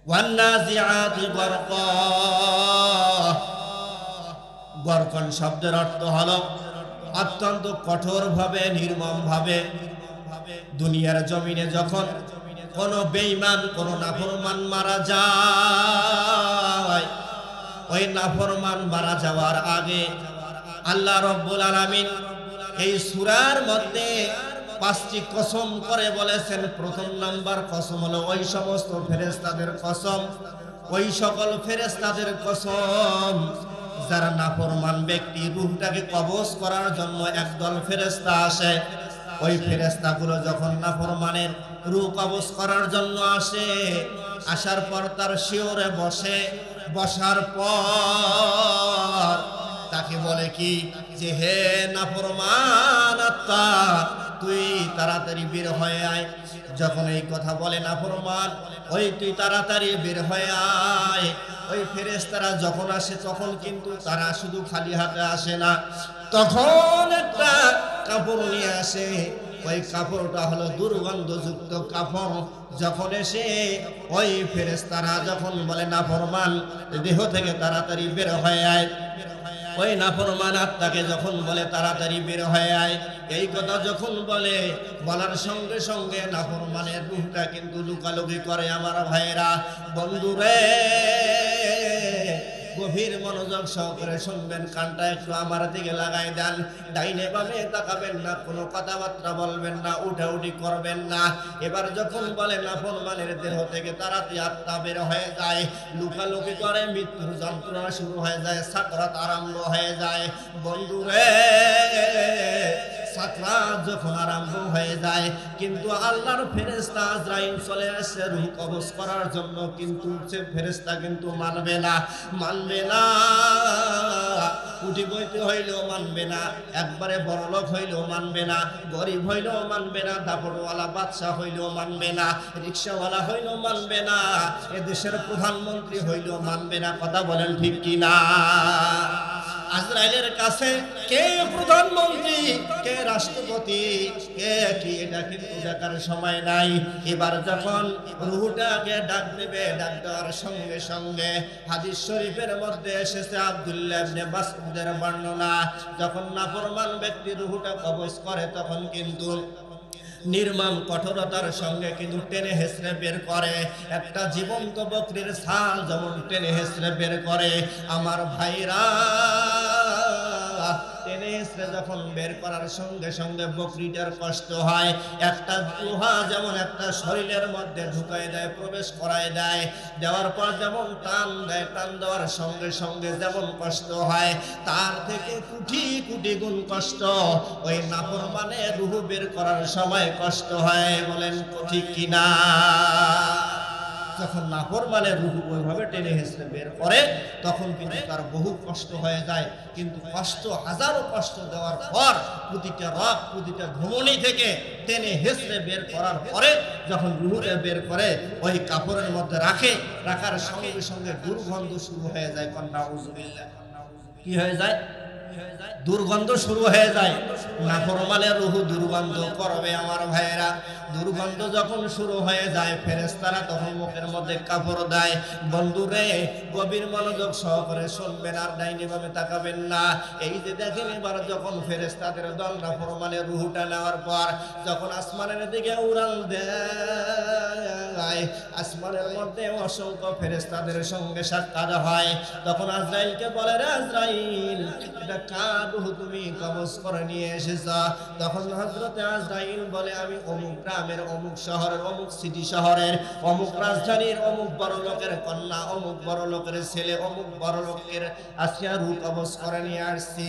ওয়ান্নাজিআতি গরকা। গরকন শব্দের অর্থ হলো অত্যন্ত কঠোরভাবে, নির্মমভাবে। দুনিয়ার জমিনে যখন কোন বেঈমান, কোন নাফরমান মারা যায়, ওই নাফরমান মারা যাওয়ার আগে আল্লাহ রাব্বুল আলামিন এই সূরার মধ্যে 5টি কসম করে বলেছেন। প্রথম নাম্বার কসম হলো ওই সমস্ত ফেরেশতাদের কসম, ওই সকল ফেরেশতাদের কসম যারা নাফরমান ব্যক্তি রূহটাকে কবজ করার জন্য একদল ফেরেশতা আসে। ওই ফেরেশতাগুলো যখন নাফরমানের রূহ কবজ করার জন্য আসে, আসার পর তার শিওরে বসে, বসার পর তাকে বলে কি যে হে নাফরমান আত্মা, তুই তাড়াতাড়ি বের হয়ে আয়। যখন এই কথা বলে নাফরমান, ওই তুই তাড়াতাড়ি বের হয়ে আয়, ওই ফেরেশতারা যখন আসে তখন কিন্তু তারা শুধু খালি হাতে আসে না, তখন একটা কাপড় নিয়ে আসে। ওই কাপড়টা হলো দুর্গন্ধযুক্ত কাপড়। যখন এসে ওই ফেরেশতারা যখন বলে নাফরমান দেহ থেকে তাড়াতাড়ি বের হয়ে আয়, ওই নাফরমান আত্মাকে যখন বলে তাড়াতাড়ি বের হয়ে আয়, এই কথা যখন বলে, বলার সঙ্গে সঙ্গে নাফরমানের রূহটা কিন্তু লুকালুকি করে। আমার ভাইয়েরা, বন্ধুরে, গভীর মনোযোগ সহকারে শুনবেন, কানটা একটু আমার দিকে লাগাই দেন। ডাইনে বামে তাকাবেন না, কোনো কথাবার্তা বলবেন না, উঠাউঠি করবেন না। এবার যখন বলে নাফরমানের দেহ থেকে তাড়াতাড়ি আত্মা বের হয়ে যায়, লুকালুকি করে, মৃত্যুর যন্ত্রণা শুরু হয়ে যায়, সাকরাত আরম্ভ হয়ে যায়। বন্ধুরে, সাকরাত যখন আরম্ভ হয়ে যায়, কিন্তু আল্লাহর ফেরেশতা আজরাইল চলে আসে রূহ কবজ করার জন্য, কিন্তু সে ফেরেশতা কিন্তু মানবে না, মানবে না। উঠি বইতে হইলেও মানবে না, একবারে বড়লোক হইলেও মানবে না, গরিব হইলেও মানবে না, দাপটওয়ালা বাদশা হইলেও মানবে না, রিক্সাওয়ালা হইলেও মানবে না, এদেশের প্রধানমন্ত্রী হইলেও মানবে না। কথা বলেন ঠিক কিনা? আজরাইলের কাছে কে প্রধানমন্ত্রী, কে রাষ্ট্রপতি, কে কি, এটা কিন্তু দেখার সময় নাই। এবার যখন রূহটাকে ডাক দেবে, ডাক দেওয়ার সঙ্গে সঙ্গে হাদিস শরীফের মধ্যে এসেছে আব্দুল্লাহ ইবনে মাসউদের বর্ণনা, যখন নাফরমান ব্যক্তি রূহটা কবজ করে তখন কিন্তু নির্মম কঠোরতার সঙ্গে কিন্তু টেনে হেসড়ে বের করে। একটা জীবন্ত বকরির ছাল যেমন টেনে হেসড়ে বের করে, আমার ভাইরা, টেনে হেসড়ে যখন বের করার সঙ্গে সঙ্গে বকরিটার কষ্ট হয়। একটা লোহা যেমন একটা শরীরের মধ্যে ঢুকাই দেয়, প্রবেশ করায় দেয়, দেওয়ার পর যেমন টান দেয়, টান দেওয়ার সঙ্গে সঙ্গে যেমন কষ্ট হয়, তার থেকে কোটি কোটি গুণ কষ্ট ওই নাফরমানের রূহ বের করার সময় কষ্ট হয়। বলেন ঠিক কিনা? যখন নাফরমানের রূহ ওইভাবে টেনে হেসড়ে বের করে তখন কিন্তু তার বহু কষ্ট হয়ে যায়। কিন্তু কষ্ট, হাজারো কষ্ট দেওয়ার পর, প্রতিটা রগ, প্রতিটা ধমনী থেকে টেনে হেসড়ে বের করার পরে যখন রূহটা বের করে ওই কাপড়ের মধ্যে রাখে, রাখার সঙ্গে সঙ্গে দুর্গন্ধ শুরু হয়ে যায়। নাউযুবিল্লাহ। কি হয়ে যায়? দুর্গন্ধ শুরু হয়ে যায়। নাফরমানের রূহ দুর্গন্ধ করবে আমার ভাইয়েরা। দুর্গন্ধ যখন শুরু হয়ে যায়, ফেরেশতারা তখন মুখের মধ্যে কাপড় দেয়। বন্ধুরে, গভীর মনোযোগ সহকারে শুনবেন আর ডাইনে বামে তাকাবেন না। এই যে দেখেন, এবার যখন ফেরেশতাদের দল নাফরমানের রূহটা নেওয়ার পর যখন আসমানের দিকে উড়াল দেয়, আসমানের মধ্যে অসংখ্য ফেরেশতাদের সঙ্গে সাক্ষাৎ হয়। তখন আজরাইলকে বলে, রে আজরাইল, এটা কার রূহ তুমি কবজ করে নিয়ে এসেছ? তখন হযরতে আজরাইল বলে, আমি অমুক গ্রামের, অমুক শহরের, অমুক সিটি শহরের, অমুক রাজধানীর, অমুক বড় লোকের কন্যা, অমুক বড় লোকের ছেলে, অমুক বড় লোকের আসিয়া রূহ কবজ করে নিয়ে আসছি।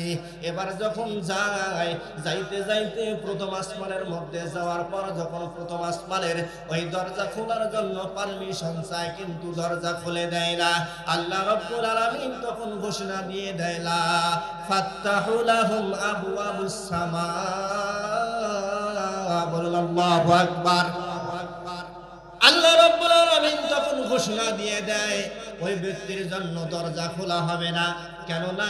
এবার যখন যাইতে যাইতে প্রথম আসমানের মধ্যে যাওয়ার পর যখন প্রথম আসমানের ওই দরজা খোলার জন্য পারমিশন চায়, কিন্তু দরজা খুলে দেয় না। আল্লাহ রাব্বুল আলামিন তখন ঘোষণা দিয়ে দেয়, লা ফাত্তাহু লাহুম আবওয়াবুস সামা। বলুন আল্লাহু আকবার। আল্লাহ রাব্বুল আলামিন তখন ঘোষণা দিয়ে দেয় ওই ব্যক্তির জন্য দরজা খোলা হবে না। কেননা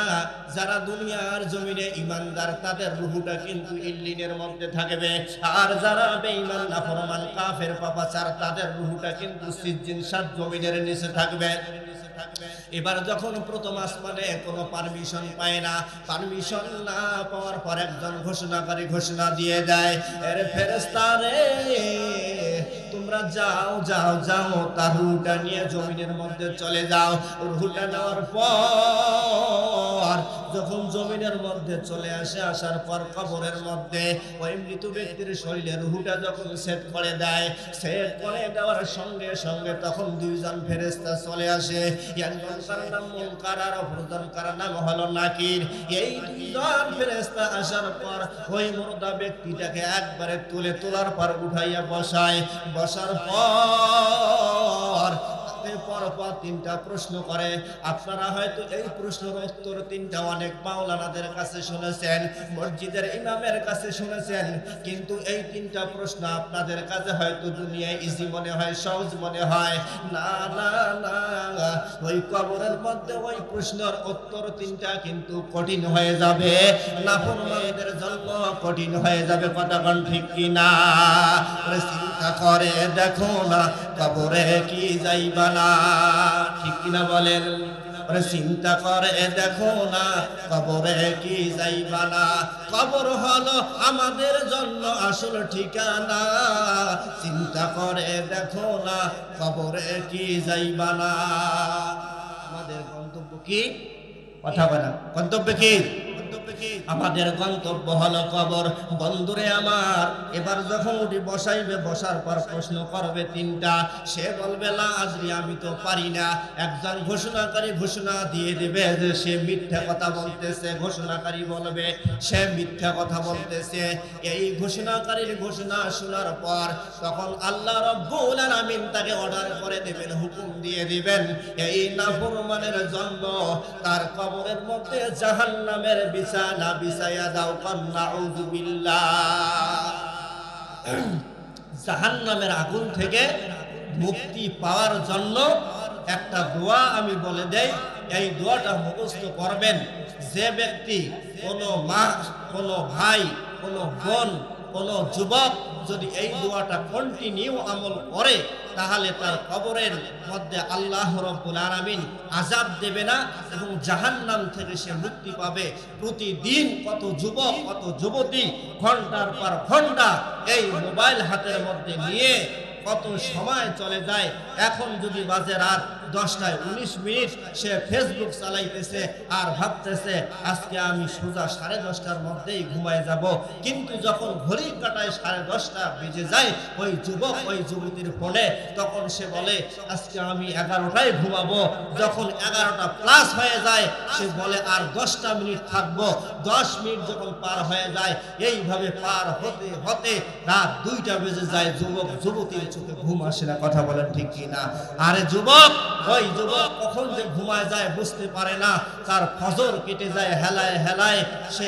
যারা দুনিয়ার জমিনে ইমানদার তাদের রূহটা কিন্তু ইল্লিনের মধ্যে থাকবে, আর যারা বেঈমান নাফরমান কাফের পাপাচার তাদের রূহটা কিন্তু সিজ্জিন সাত জমিনের নিচে থাকবে। এবার যখন প্রথম আসমানে কোনো পারমিশন পায় না, পারমিশন না পাওয়ার পর একজন ঘোষণাকারী ঘোষণা দিয়ে দেয়, এর ফেরেশতা রে তোমরা যাও যাও যাও, তার রূহটা নিয়ে জমিনের মধ্যে চলে যাও। রূহটা নেওয়ার পর যখন জমিনের মধ্যে চলে আসে, আসার পর কবরের মধ্যে ওই মৃত ব্যক্তির শরীরে রূহটা যখন সেট করে দেয়, সেট করে দেওয়ার সঙ্গে সঙ্গে তখন দুইজন ফেরেশতা চলে আসে। একজন তার নাম মুনকার আর অপরজন কার নাম হলো নাকির। এই দুইজন ফেরেশতা আসার পর ওই মুর্দা ব্যক্তিটাকে একবারে তোলার পর উঠাইয়া বসায়। বসার পর পরপর তিনটা প্রশ্ন করে। আপনারা হয়তো এই প্রশ্নের উত্তর তিনটা অনেক মাওলানাদের কাছে শুনেছেন, মসজিদের ইমামের কাছে শুনেছেন, কিন্তু এই তিনটা প্রশ্ন আপনাদের কাছে হয়তো দুনিয়ায় ইজি মনে হয়, সহজ মনে হয়। না না না, ওই কবরের মধ্যে ওই প্রশ্নের উত্তর তিনটা কিন্তু কঠিন হয়ে যাবে, নাফরমানদের জন্য কঠিন হয়ে যাবে। কথা কোন ঠিক কিনা? চিন্তা করে দেখো না কবরে কি যাইবা না, ঠিক কিনা বলেন? চিন্তা করে দেখো না কবরে কি যাইবা না। কবর হলো আমাদের জন্য আসল ঠিকানা। চিন্তা করে দেখো না কবরে কি যাইবা না। আমাদের গন্তব্য কি? কথা বলা গন্তব্য কি? আমাদের গন্তব্য হলো কবর। বন্ধুরে আমার, এবার যখন উঠি বসাইবে, বসার পর প্রশ্ন করবে তিনটা। সে বলবে লা আজরি, আমি তো পারি না। একজন ঘোষণাকারী ঘোষণা দিয়ে দেবে যে সে মিথ্যা কথা বলতেছে। ঘোষণাকারী বলবে সে মিথ্যা কথা বলতেছে। এই ঘোষণাকারীর ঘোষণা শোনার পর তখন আল্লাহ রাব্বুল আলামিন তাকে অর্ডার করে দেবেন, হুকুম দিয়ে দিবেন, এই নাফরমানের জন্য তার কবরের মধ্যে জাহান্নামের বিছানা বিছায়া দাও। নাউযু বিল্লাহ। জাহান্নামের আগুন থেকে মুক্তি পাওয়ার জন্য একটা দোয়া আমি বলে দেই, এই দোয়াটা মুখস্থ করবেন। যে ব্যক্তি, কোনো মা, কোনো ভাই, কোনো বোন, কোনো যুবক যদি এই দোয়াটা কন্টিনিউ আমল করে, তাহলে তার কবরের মধ্যে আল্লাহ রাব্বুল আলামিন আযাব দেবে না এবং জাহান্নাম থেকে সে মুক্তি পাবে। প্রতিদিন কত যুবক, কত যুবতী ঘন্টার পর ঘন্টা এই মোবাইল হাতের মধ্যে নিয়ে কত সময় চলে যায়। এখন যদি বাজে রাত 10টায় 19 মিনিট, সে ফেসবুক চালাইতেছে আর ভাবতেছে আজকে আমি সোজা 10:30টার মধ্যেই ঘুমায় যাব। কিন্তু যখন ঘড়ির কাঁটায় 10:30টা বেজে যায় ওই যুবক, ওই যুবতীর ফোনে, তখন সে বলে আজকে আমি 11টায় ঘুমাবো। যখন 11টা প্লাস হয়ে যায় সে বলে আর 10টা মিনিট থাকবো। 10 মিনিট যখন পার হয়ে যায়, এইভাবে পার হতে হতে রাত 2টা বেজে যায়। যুবক যুবতীর চোখে ঘুম আসে না। কথা বলেন ঠিক কিনা? আরে যুবক, ওই যুবক কখন যে ঘুমায় যায় বুঝতে পারে না। তার ফজর কেটে যায় হেলায় হেলায়, সে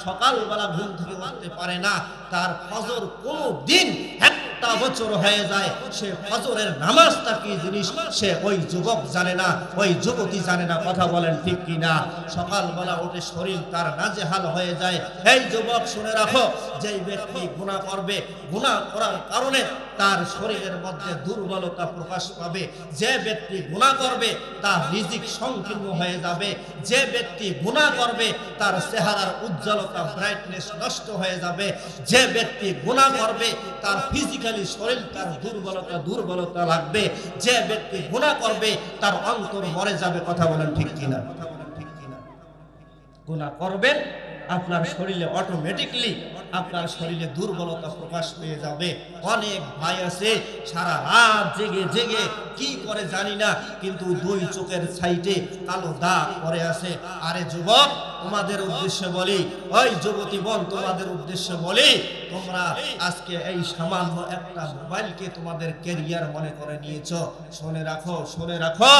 সকালবেলা ঘুম থেকে উঠতে পারে না। তার ফজর কোনো দিন একটা বছর হয়ে যায়, সে ফজরের নামাজটা কি জিনিস সে ওই যুবক জানে না, ওই যুবতী জানে না। কথা বলেন ঠিক কিনা? সকালবেলা উঠে শরীর তার নাজেহাল হয়ে যায়। এই যুবক শুনে রাখো, যেই ব্যক্তি গুনাহ করবে, গুনাহ করার কারণে তার শরীরের মধ্যে দুর্বলতা প্রকাশ পাবে। যে ব্যক্তি গুনাহ করবে তার রিজিক সংকীর্ণ হয়ে যাবে। যে ব্যক্তি গুনাহ করবে তার চেহারার উজ্জ্বলতা, ব্রাইটনেস নষ্ট হয়ে যাবে। যে ব্যক্তি গুনাহ করবে তার ফিজিক্যালি শরীর তার দুর্বলতা লাগবে। যে ব্যক্তি গুনাহ করবে তার অন্তর মরে যাবে। কথা বলেন ঠিক কিনা? গুনাহ করবেন, আপনার শরীরে অটোমেটিকলি আপনার শরীরে দুর্বলতা প্রকাশ পেয়ে যাবে। অনেক ভাই আছে সারা রাত জেগে জেগে কি করে জানি না, কিন্তু দুই চোখের সাইডে কালো দাগ পড়ে আছে। আরে যুবক, তোমাদের উদ্দেশ্যে বলি, ওই যুবতী বোন, তোমাদের উদ্দেশ্যে বলি, তোমরা আজকে এই সামান্য একটা মোবাইলকে তোমাদের ক্যারিয়ার মনে করে নিয়েছো। শুনে রাখো, শুনে রাখো,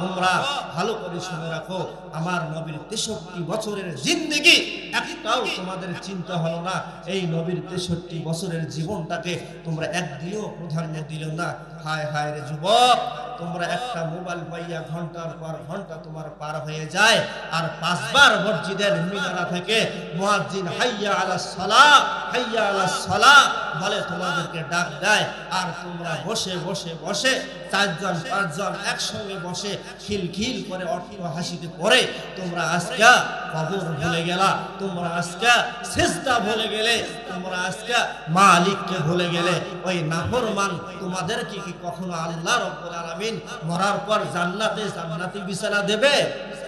তোমরা ভালো করে শুনে রাখো, আমার নবীর 63 বছরের জিন্দেগি একটাও তোমাদের চিন্তা হলো না। এই নবীর 63 বছরের জীবনটাকে তোমরা একদিনও প্রাধান্য দিল না। হায় হায় রে যুবক, তোমরা একটা মোবাইল পাইয়া ঘন্টার পর ঘন্টা তোমার পার হয়ে যায়, আর 5 বার মসজিদের মিনারা থেকে মুয়াজ্জিন হাইয়া আলাস সালাহ হাইয়া আলাস সালাহ বলে তোমাদেরকে ডাক দেয়, আর তোমরা বসে বসে বসে 4 জন 5 জন একসঙ্গে বসে খিলখিল করে অট্ট হাসিতে পড়ে তোমরা আজকে কবর ভুলে গেলা, তোমরা আজকে সিজদা ভুলে গেলে, তোমরা আজকে মালিককে ভুলে গেলে। ওই নাফরমান তোমাদেরকে কি কখনো আল্লাহ রাব্বুল আলামিন মরার পর জান্নাতি বিছানা দেবে?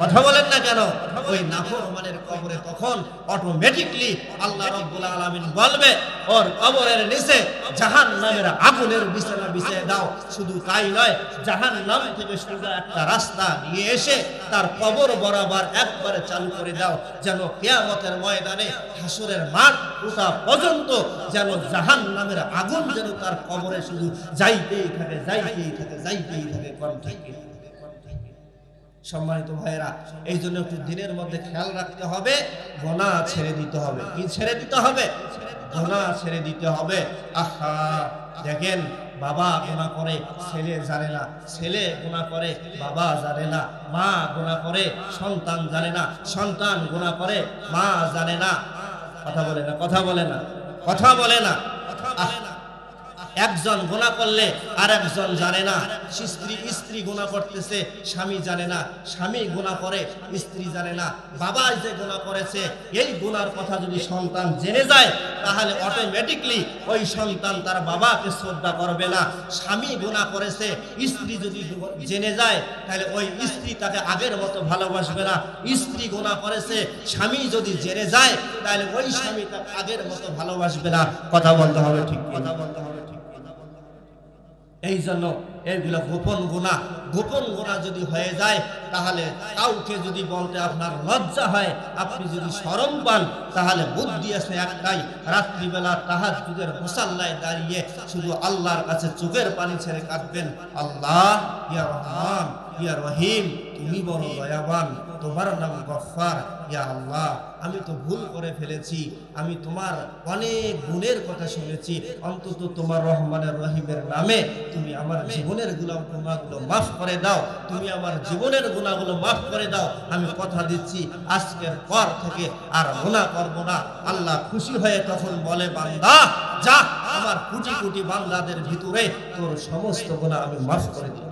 কথা বলেন না কেন? ওই নাফরমানের কবরে তখন অটোমেটিকলি আল্লাহ রাব্বুল আলামিন বলবে ওর কবরের নিচে জাহান্নামের আগুনের বিছানা বিছিয়ে দাও। শুধু তাই নয়, জাহান্নাম থেকে সোজা একটা রাস্তা নিয়ে এসে তার কবর বরাবর একবারে চালু করে দাও, যেন কিয়ামতের ময়দানে হাসরের মাঠ ওঠা পর্যন্ত যেন জাহান্নামের আগুন যেন তার কবরে শুধু যাইতেই থাকে, যাইতেই থাকে, যাইতেই থাকে। কোন ঠিক? সম্মানিত ভাইয়েরা, এই জন্য একটু দিনের মধ্যে খেয়াল রাখতে হবে, গুনাহ ছেড়ে দিতে হবে। কি ছেড়ে দিতে হবে? গুনাহ ছেড়ে দিতে হবে। আহা, দেখেন বাবা গুনাহ করে ছেলে জানে না, ছেলে গুনাহ করে বাবা জানে না, মা গুনাহ করে সন্তান জানে না, সন্তান গুনাহ করে মা জানে না। কথা বলে না, কথা বলে না, কথা বলে না। একজন গুনাহ করলে আর একজন জানে না। স্ত্রী গুনাহ করতেছে, স্বামী জানে না, স্বামী গুনাহ করে স্ত্রী জানে না। বাবা যে গুনাহ করেছে এই গুনার কথা যদি সন্তান জেনে যায়, তাহলে অটোমেটিকলি ওই সন্তান তার বাবাকে শ্রদ্ধা করবে না। স্বামী গুনাহ করেছে, স্ত্রী যদি জেনে যায়, তাহলে ওই স্ত্রী তাকে আগের মতো ভালোবাসবে না। স্ত্রী গুনাহ করেছে, স্বামী যদি জেনে যায়, তাহলে ওই স্বামী তাকে আগের মতো ভালোবাসবে না। কথা বলতে হবে, ঠিক কথা বলতে হবে। এই জন্য এগুলো গোপন গুনাহ যদি হয়ে যায়, তাহলে কাউকে যদি বলতে আপনার লজ্জা হয়, আপনি যদি শরম পান, তাহলে বুদ্ধি আছে একটাই, রাত্রিবেলা তাহাজ্জুদের মুসাল্লায় দাঁড়িয়ে শুধু আল্লাহর কাছে চোখের পানি ছেড়ে কাঁদবেন, আল্লাহ ইয়া রহমান ইয়া রহিম, তুমি বড় দয়াবান, তোমার নাম গফফার। ইয়া আল্লাহ, আমি তো ভুল করে ফেলেছি, আমি তোমার অনেক গুণের কথা শুনেছি, অন্তত তোমার রহমানের রহিমের নামে তুমি আমার জীবনের গুনাহগুলো মাফ করে দাও, তুমি আমার জীবনের গুনাহগুলো মাফ করে দাও। আমি কথা দিচ্ছি আজকের পর থেকে আর গুনাহ করব না। আল্লাহ খুশি হয়ে তখন বলে, বান্দা যা, আমার কোটি কোটি বান্দাদের ভিতরে তোর সমস্ত গুনাহ আমি মাফ করে দিই।